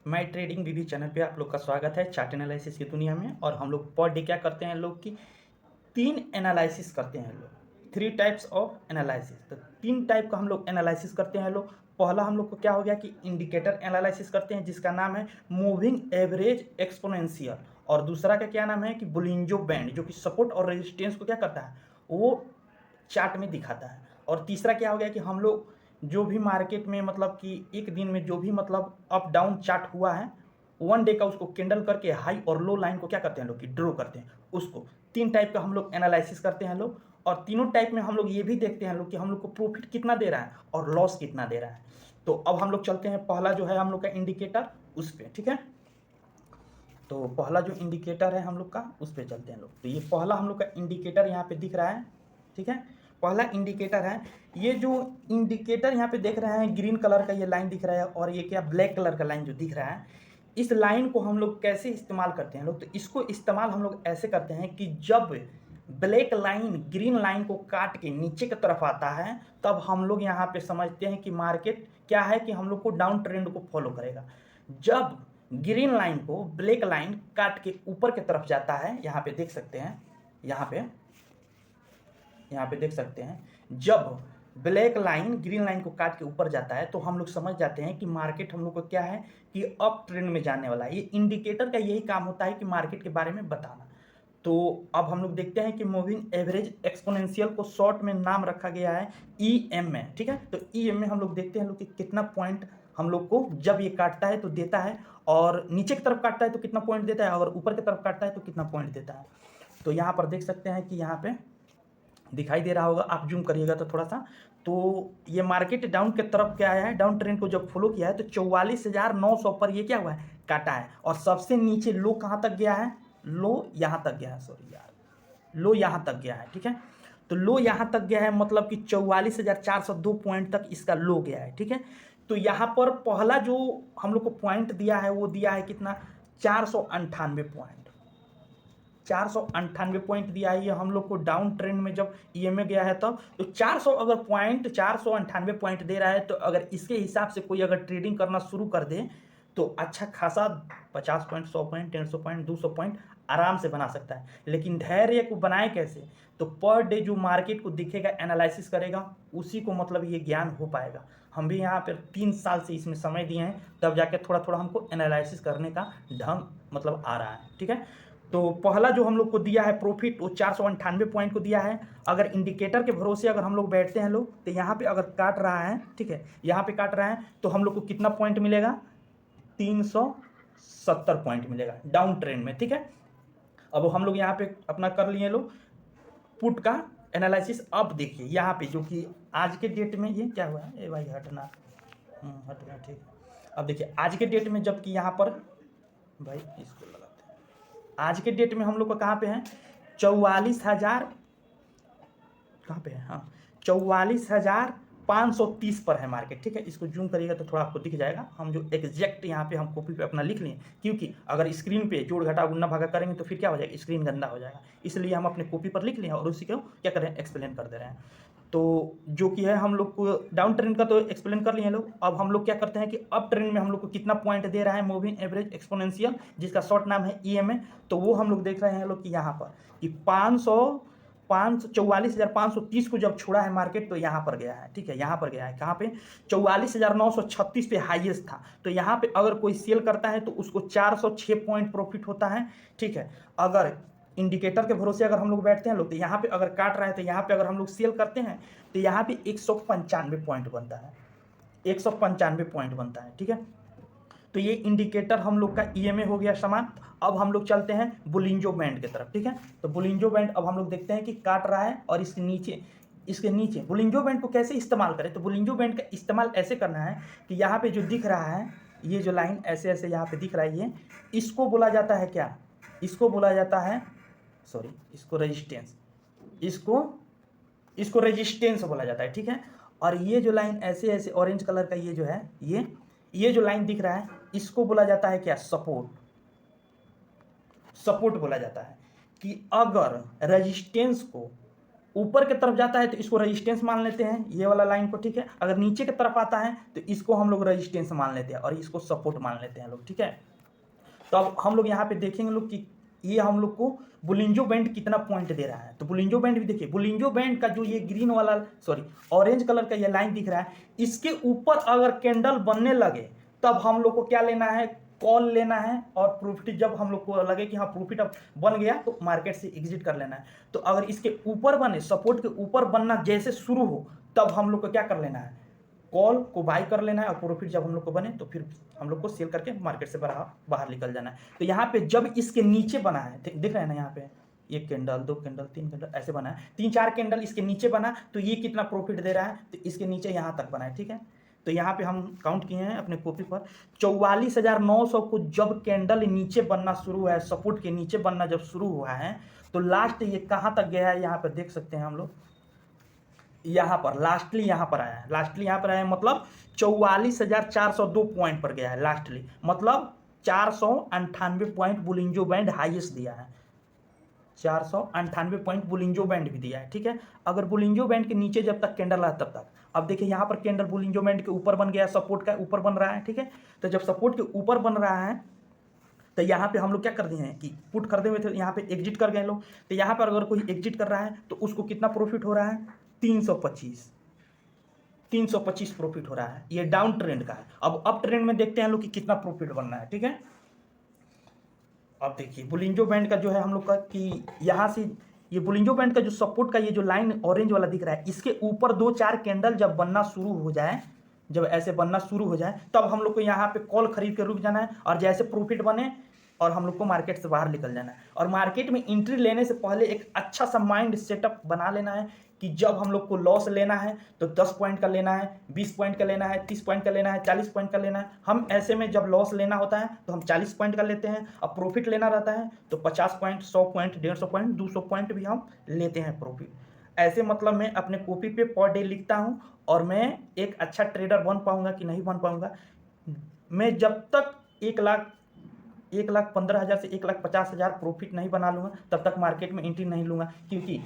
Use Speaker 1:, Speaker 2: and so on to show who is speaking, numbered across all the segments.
Speaker 1: My trading Bibi channel पे आप लोग का स्वागत है चार्ट एनालिसिस की दुनिया में। और हम लोग पर डे क्या करते हैं लोग की 3 एनालिसिस करते हैं लोग, 3 टाइप्स ऑफ एनालिसिस। तो 3 टाइप का हम लोग एनालिसिस करते हैं लोग। पहला हम लोग को क्या हो गया कि इंडिकेटर एनालिसिस करते हैं जिसका नाम है मूविंग एवरेज एक्सपोनेंशियल, और दूसरा का क्या नाम है कि बुलिंजो बैंड, जो कि सपोर्ट और रेजिस्टेंस को क्या करता है वो चार्ट में दिखाता है। और तीसरा क्या हो गया कि हम लोग जो भी मार्केट में मतलब कि एक दिन में जो भी मतलब अप डाउन चार्ट हुआ है, वन डे का उसको कैंडल करके हाई और लो लाइन को क्या करते हैं लोग कि ड्रॉ करते हैं उसको। 3 टाइप का हम लोग एनालिसिस करते हैं लोग, और तीनों टाइप में हम लोग ये भी देखते हैं लोग कि हम लोग को प्रॉफिट कितना दे रहा है और लॉस कितना दे रहा है। तो अब हम लोग चलते हैं पहला जो है हम लोग का इंडिकेटर उस पर, ठीक है। तो पहला जो इंडिकेटर है हम लोग का उस पर चलते हैं लोग। तो ये पहला हम लोग का इंडिकेटर यहाँ पे दिख रहा है, ठीक है। पहला इंडिकेटर है, ये जो इंडिकेटर यहाँ पे देख रहे हैं ग्रीन कलर का ये लाइन दिख रहा है, और ये क्या ब्लैक कलर का लाइन जो दिख रहा है, इस लाइन को हम लोग कैसे इस्तेमाल करते हैं लोग। तो इसको इस्तेमाल हम लोग ऐसे करते हैं कि जब ब्लैक लाइन ग्रीन लाइन को काट के नीचे की तरफ आता है, तब हम लोग यहाँ पे समझते हैं कि मार्केट क्या है कि हम लोग को डाउन ट्रेंड को फॉलो करेगा। जब ग्रीन लाइन को ब्लैक लाइन काट के ऊपर की तरफ जाता है, यहाँ पे देख सकते हैं, यहाँ पे देख सकते हैं, जब ब्लैक लाइन ग्रीन लाइन को काट के ऊपर जाता है तो हम लोग समझ जाते हैं कि मार्केट हम लोग को क्या है कि अप ट्रेंड में जाने वाला है। ये इंडिकेटर का यही काम होता है कि मार्केट के बारे में बताना। तो अब हम लोग देखते हैं कि मूविंग एवरेज एक्सपोनेंशियल को शॉर्ट में नाम रखा गया है EM में, ठीक है। तो EM में हम लोग देखते हैं लोग कि कितना पॉइंट हम लोग को जब ये काटता है तो देता है, और नीचे की तरफ काटता है तो कितना पॉइंट देता है, और ऊपर की तरफ काटता है तो कितना पॉइंट देता है। तो यहाँ पर देख सकते हैं कि यहाँ पे दिखाई दे रहा होगा, आप जूम करिएगा तो थोड़ा सा। तो ये मार्केट डाउन की तरफ क्या आया है, डाउन ट्रेंड को जब फॉलो किया है तो 44,900 पर ये क्या हुआ है काटा है, और सबसे नीचे लो कहाँ तक गया है, लो यहाँ तक गया है, सॉरी यार, लो यहाँ तक गया है, ठीक है। तो लो यहाँ तक गया है मतलब कि 44,402 पॉइंट तक इसका लो गया है, ठीक है। तो यहाँ पर पहला जो हम लोग को पॉइंट दिया है वो दिया है कितना, 498 पॉइंट, 498 पॉइंट दिया है ये हम लोग को डाउन ट्रेंड में जब EMA गया है तब। तो 400 अगर पॉइंट 498 पॉइंट दे रहा है, तो अगर इसके हिसाब से कोई अगर ट्रेडिंग करना शुरू कर दे तो अच्छा खासा 50 पॉइंट 100 पॉइंट 150 पॉइंट 200 पॉइंट आराम से बना सकता है। लेकिन धैर्य को बनाए कैसे, तो पर डे जो मार्केट को दिखेगा एनालिसिस करेगा उसी को मतलब ये ज्ञान हो पाएगा। हम भी यहाँ पर 3 साल से इसमें समय दिए हैं, तब जाके थोड़ा थोड़ा हमको एनालिसिस करने का ढंग मतलब आ रहा है, ठीक है। तो पहला जो हम लोग को दिया है प्रॉफिट वो 498 पॉइंट को दिया है। अगर इंडिकेटर के भरोसे अगर हम लोग बैठते हैं लोग, तो यहाँ पे अगर काट रहा है, ठीक है, यहाँ पे काट रहा है तो हम लोग को कितना पॉइंट मिलेगा, 370 पॉइंट मिलेगा डाउन ट्रेंड में, ठीक है। अब हम लोग यहाँ पे अपना कर लिए लोग पुट का एनालिसिस। अब देखिए यहाँ पे जो कि आज के डेट में ये क्या हुआ है, ए भाई हटना, हट गया, ठीक है। अब देखिए आज के डेट में जबकि यहाँ पर भाई इसको लगाते हैं, आज के डेट में हम लोग को कहाँ पे है 44,000, कहाँ पे है, हाँ 44,530 पर है मार्केट, ठीक है। इसको जूम करिएगा तो थोड़ा आपको दिख जाएगा। हम जो एग्जैक्ट यहाँ पे हम कॉपी पे अपना लिख लिए, क्योंकि अगर स्क्रीन पे जोड़ घटा गुना भागा करेंगे तो फिर क्या हो जाएगा, स्क्रीन गंदा हो जाएगा, इसलिए हम अपने कॉपी पर लिख लिए और उसी को क्या कर रहे हैं एक्सप्लेन कर दे रहे हैं। तो जो कि है हम लोग को डाउन ट्रेंड का तो एक्सप्लेन कर लिए लोग। अब हम लोग क्या करते हैं कि अप ट्रेंड में हम लोग को कितना पॉइंट दे रहा है मूविंग एवरेज एक्सपोनेंशियल, जिसका शॉर्ट नाम है EMA। तो वो हम लोग देख रहे हैं लोग कि यहाँ पर कि 44,530 को जब छोड़ा है मार्केट तो यहाँ पर गया है, ठीक है। यहाँ पर गया है कहाँ पे 44,936 पे हाईएस्ट था। तो यहाँ पे अगर कोई सेल करता है तो उसको 406 पॉइंट प्रॉफिट होता है, ठीक है। अगर इंडिकेटर के भरोसे अगर हम लोग बैठते हैं लोग, तो यहाँ पे अगर काट रहा है तो यहाँ पे अगर हम लोग सेल करते हैं तो यहाँ पे 195 पॉइंट बनता है, 195 पॉइंट बनता है, ठीक है। तो ये इंडिकेटर हम लोग का EMA हो गया समाप्त। अब हम लोग चलते हैं बुलिंजो बैंड की तरफ, ठीक है। तो बुलिंजो बैंड अब हम लोग देखते हैं कि काट रहा है, और इसके नीचे बुलिंजो बैंड को कैसे इस्तेमाल करें। तो बुलिंजो बैंड का इस्तेमाल ऐसे करना है कि यहाँ पे जो दिख रहा है, ये जो लाइन ऐसे ऐसे यहाँ पे दिख रहा है, ये इसको बोला जाता है क्या, इसको बोला जाता है, सॉरी इसको रेजिस्टेंस, इसको रेजिस्टेंस बोला जाता है, ठीक है। और ये जो लाइन ऐसे ऐसे ऑरेंज कलर का ये जो है, ये जो लाइन दिख रहा है इसको बोला जाता है क्या, सपोर्ट, सपोर्ट बोला जाता है। कि अगर रेजिस्टेंस को ऊपर की तरफ जाता है तो इसको रेजिस्टेंस मान लेते हैं, ये वाला लाइन को, ठीक है। अगर नीचे की तरफ आता है तो इसको हम लोग रेजिस्टेंस मान लेते हैं और इसको सपोर्ट मान लेते हैं लोग, ठीक है। तो अब हम लोग यहाँ पे देखेंगे लोग कि ये हम लोग को बुलिंजो बैंड कितना पॉइंट दे रहा है। तो बुलिंजो बैंड भी देखिए, बुलिंजो बैंड का जो ये ग्रीन वाला ऑरेंज कलर का ये लाइन दिख रहा है, इसके ऊपर अगर कैंडल बनने लगे तब हम लोग को क्या लेना है, कॉल लेना है। और प्रॉफिट जब हम लोग को लगे कि हाँ प्रॉफिट अब बन गया तो मार्केट से एग्जिट कर लेना है। तो अगर इसके ऊपर बने, सपोर्ट के ऊपर बनना जैसे शुरू हो, तब हम लोग को क्या कर लेना है, कॉल को बाय कर लेना है। और प्रॉफिट जब हम लोग को बने तो फिर हम लोग को सेल करके मार्केट से बाहर निकल जाना है। तो यहाँ पे जब इसके नीचे बना है, दिख रहा है ना, यहाँ पे एक कैंडल, दो कैंडल, तीन कैंडल ऐसे बना है, 3-4 कैंडल इसके नीचे बना, तो ये कितना प्रॉफिट दे रहा है, तो इसके नीचे यहाँ तक बना है, ठीक है। तो यहाँ पे हम काउंट किए हैं अपने कॉपी पर, 44,900 को जब कैंडल नीचे बनना शुरू हुआ है, सपोर्ट के नीचे बनना जब शुरू हुआ है, तो लास्ट ये कहाँ तक गया है, यहाँ पर देख सकते हैं हम लोग, यहाँ पर लास्टली यहाँ पर आया है, लास्टली यहाँ पर आया है, मतलब 44,402 पॉइंट पर गया है लास्टली, मतलब 498 पॉइंट बुलिंजो बैंड हाईएस्ट दिया है, 498 पॉइंट बुलिंजो बैंड भी दिया है, ठीक है। अगर बुलिंजो बैंड के नीचे जब तक कैंडल आया तब तक, अब देखिए यहाँ पर कैंडल बुलिंजो बैंड के ऊपर बन गया, सपोर्ट का ऊपर बन रहा है, ठीक है। तो जब सपोर्ट के ऊपर बन रहा है तो यहाँ पे हम लोग क्या कर दिए हैं कि पुट खरीदे हुए थे, यहाँ पे एग्जिट कर गए लोग। तो यहाँ पर अगर कोई एग्जिट कर रहा है तो उसको कितना प्रॉफिट हो रहा है, 325 प्रॉफिट हो रहा है। ये डाउन ट्रेंड का है। अब अप ट्रेंड में देखते हैं लोग कि कितना प्रॉफिट बनना है, ठीक है। अब देखिए बुलिंजो बैंड का जो है हम लोग का कि यहाँ से ये बुलिंजो बैंड का जो सपोर्ट का ये जो लाइन ऑरेंज वाला दिख रहा है, इसके ऊपर 2-4 कैंडल जब बनना शुरू हो जाए, जब ऐसे बनना शुरू हो जाए, तब हम लोग को यहाँ पे कॉल खरीद के रुक जाना है और जैसे प्रॉफिट बने और हम लोग को मार्केट से बाहर निकल जाना है। और मार्केट में एंट्री लेने से पहले एक अच्छा सा माइंड सेटअप बना लेना है कि जब हम लोग को लॉस लेना है तो 10 पॉइंट का लेना है, 20 पॉइंट का लेना है, 30 पॉइंट का लेना है, 40 पॉइंट का लेना है। हम ऐसे में जब लॉस लेना होता है तो हम 40 पॉइंट का लेते हैं, और प्रॉफिट लेना रहता है तो 50 पॉइंट, 100 पॉइंट, 150 पॉइंट, 200 पॉइंट भी हम लेते हैं प्रॉफिट। ऐसे मतलब मैं अपने कॉपी पे पर डे लिखता हूँ, और मैं एक अच्छा ट्रेडर बन पाऊंगा कि नहीं बन पाऊंगा, मैं जब तक 1,15,000 से 1,50,000 प्रॉफिट नहीं बना लूँगा तब तक मार्केट में एंट्री नहीं लूँगा। क्योंकि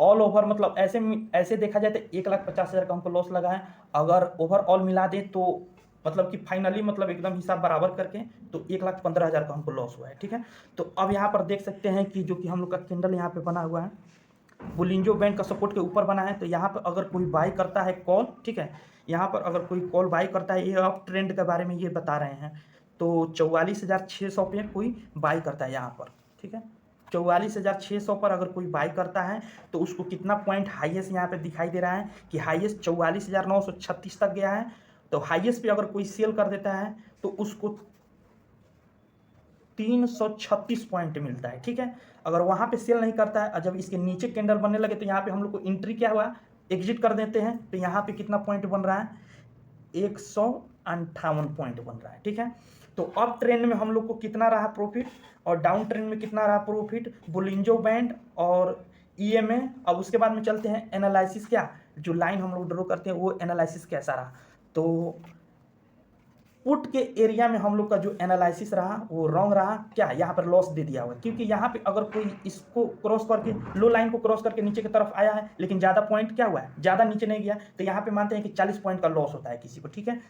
Speaker 1: ऑल ओवर मतलब ऐसे देखा जाए तो 1,50,000 का हमको लॉस लगा है, अगर ओवरऑल मिला दें तो मतलब कि फाइनली मतलब एकदम हिसाब बराबर करके तो 1,15,000 का हमको लॉस हुआ है, ठीक है। तो अब यहाँ पर देख सकते हैं कि जो कि हम लोग का कैंडल यहाँ पे बना हुआ है, बुलिंजो बैंड का सपोर्ट के ऊपर बना है। तो यहाँ पर अगर कोई बाई करता है कॉल, ठीक है, यहाँ पर अगर कोई कॉल बाई करता है, ये अप ट्रेंड के बारे में ये बता रहे हैं, तो 44,600 पे कोई बाई करता है यहाँ पर, ठीक है। 44,600 पर अगर कोई बाई करता है तो उसको कितना पॉइंट हाईएस्ट यहाँ पे दिखाई दे रहा है कि हाईएस्ट 44,936 तक गया है। तो हाईएस्ट पे अगर कोई सेल कर देता है तो उसको 336 पॉइंट मिलता है, ठीक है। अगर वहाँ पे सेल नहीं करता है और जब इसके नीचे कैंडल बनने लगे तो यहाँ पे हम लोग को एंट्री क्या हुआ, एग्जिट कर देते हैं, तो यहाँ पे कितना पॉइंट बन रहा है, 158 पॉइंट बन रहा है, ठीक है। तो अप ट्रेंड में हम लोग को कितना रहा प्रॉफिट और डाउन ट्रेंड में कितना रहा प्रॉफिट, बुलिंजो बैंड और ईएमए। अब उसके बाद में चलते हैं एनालिसिस, क्या जो लाइन हम लोग ड्रॉ करते हैं वो एनालिसिस कैसा रहा। तो पुट के एरिया में हम लोग का जो एनालिसिस रहा वो रॉन्ग रहा, क्या यहाँ पर लॉस दे दिया हुआ है, क्योंकि यहाँ पे अगर कोई इसको क्रॉस करके लो लाइन को क्रॉस करके नीचे की तरफ आया है लेकिन ज़्यादा पॉइंट क्या हुआ है, ज़्यादा नीचे नहीं गया, तो यहाँ पे मानते हैं कि 40 पॉइंट का लॉस होता है किसी को, ठीक है।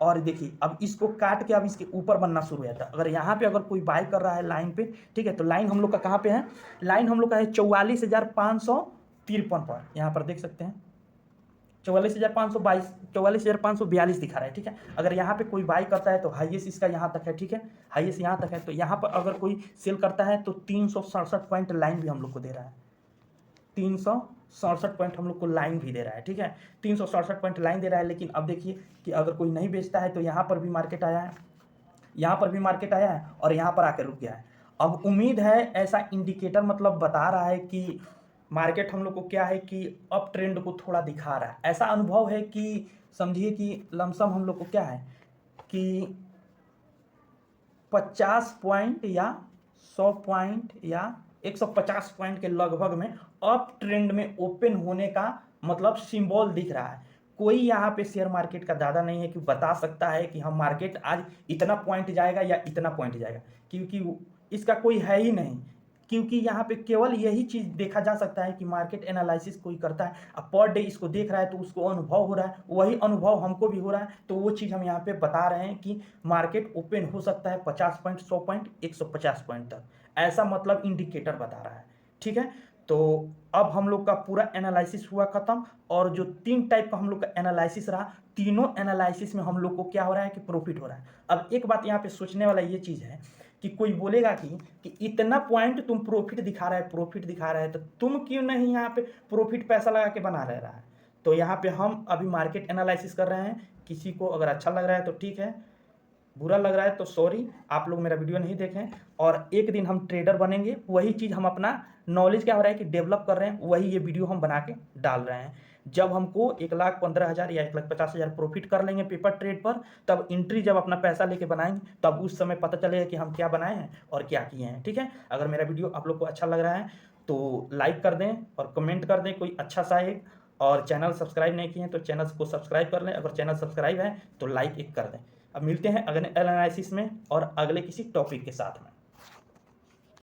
Speaker 1: और देखिए अब इसको काट के अब इसके ऊपर बनना शुरू हुआ था, अगर यहाँ पे अगर कोई बाय कर रहा है लाइन पे, ठीक है, तो लाइन हम लोग का कहाँ पे है, लाइन हम लोग का है 44,553 पर, यहाँ पर देख सकते हैं 44,542 दिखा रहा है, ठीक है। अगर यहाँ पे कोई बाई करता है तो हाईएस्ट इसका यहाँ तक है, ठीक है, हाईएस्ट यहाँ तक है। तो यहाँ पर अगर कोई सेल करता है तो 367 पॉइंट लाइन भी हम लोग को दे रहा है, 367 पॉइंट हम लोग को लाइन भी दे रहा है, ठीक है, 367 पॉइंट लाइन दे रहा है। लेकिन अब देखिए कि अगर कोई नहीं बेचता है तो यहाँ पर भी मार्केट आया है, यहाँ पर भी मार्केट आया है और यहाँ पर आकर रुक गया है। अब उम्मीद है ऐसा इंडिकेटर मतलब बता रहा है कि मार्केट हम लोग को क्या है कि अप ट्रेंड को थोड़ा दिखा रहा है। ऐसा अनुभव है कि समझिए कि लमसम हम लोग को क्या है कि 50 पॉइंट या 100 पॉइंट या 150 पॉइंट के लगभग में अप ट्रेंड में ओपन होने का मतलब सिंबल दिख रहा है। कोई यहाँ पे शेयर मार्केट का दादा नहीं है कि बता सकता है कि हम मार्केट आज इतना पॉइंट जाएगा या इतना पॉइंट जाएगा, क्योंकि इसका कोई है ही नहीं क्योंकि यहाँ पे केवल यही चीज़ देखा जा सकता है कि मार्केट एनालिसिस कोई करता है, अब पर डे इसको देख रहा है तो उसको अनुभव हो रहा है, वही अनुभव हमको भी हो रहा है, तो वो चीज़ हम यहाँ पे बता रहे हैं कि मार्केट ओपन हो सकता है 50 पॉइंट, 100 पॉइंट, 150 पॉइंट तक, ऐसा मतलब इंडिकेटर बता रहा है। ठीक है, तो अब हम लोग का पूरा एनालिसिस हुआ खत्म, और जो 3 टाइप का हम लोग का एनालिसिस रहा, तीनों एनालिसिस में हम लोग को क्या हो रहा है कि प्रॉफिट हो रहा है। अब एक बात यहाँ पे सोचने वाला ये चीज़ है कि कोई बोलेगा कि इतना पॉइंट तुम प्रॉफिट दिखा रहा है, प्रॉफिट दिखा रहा है, तो तुम क्यों नहीं यहाँ पे प्रॉफिट पैसा लगा के बना रहा है। तो यहाँ पे हम अभी मार्केट एनालिसिस कर रहे हैं, किसी को अगर अच्छा लग रहा है तो ठीक है, बुरा लग रहा है तो सॉरी, आप लोग मेरा वीडियो नहीं देखें। और एक दिन हम ट्रेडर बनेंगे, वही चीज़ हम अपना नॉलेज क्या हो रहा है कि डेवलप कर रहे हैं, वही ये वीडियो हम बना के डाल रहे हैं। जब हमको 1,15,000 या 1,50,000 प्रॉफिट कर लेंगे पेपर ट्रेड पर, तब एंट्री जब अपना पैसा लेके बनाएंगे, तब उस समय पता चलेगा कि हम क्या बनाए हैं और क्या किए हैं। ठीक है, अगर मेरा वीडियो आप लोग को अच्छा लग रहा है तो लाइक कर दें और कमेंट कर दें कोई अच्छा सा एक, और चैनल सब्सक्राइब नहीं किए हैं तो चैनल को सब्सक्राइब कर लें, अगर चैनल सब्सक्राइब है तो लाइक एक कर दें। अब मिलते हैं अगले एनालिसिस में और अगले किसी टॉपिक के साथ में।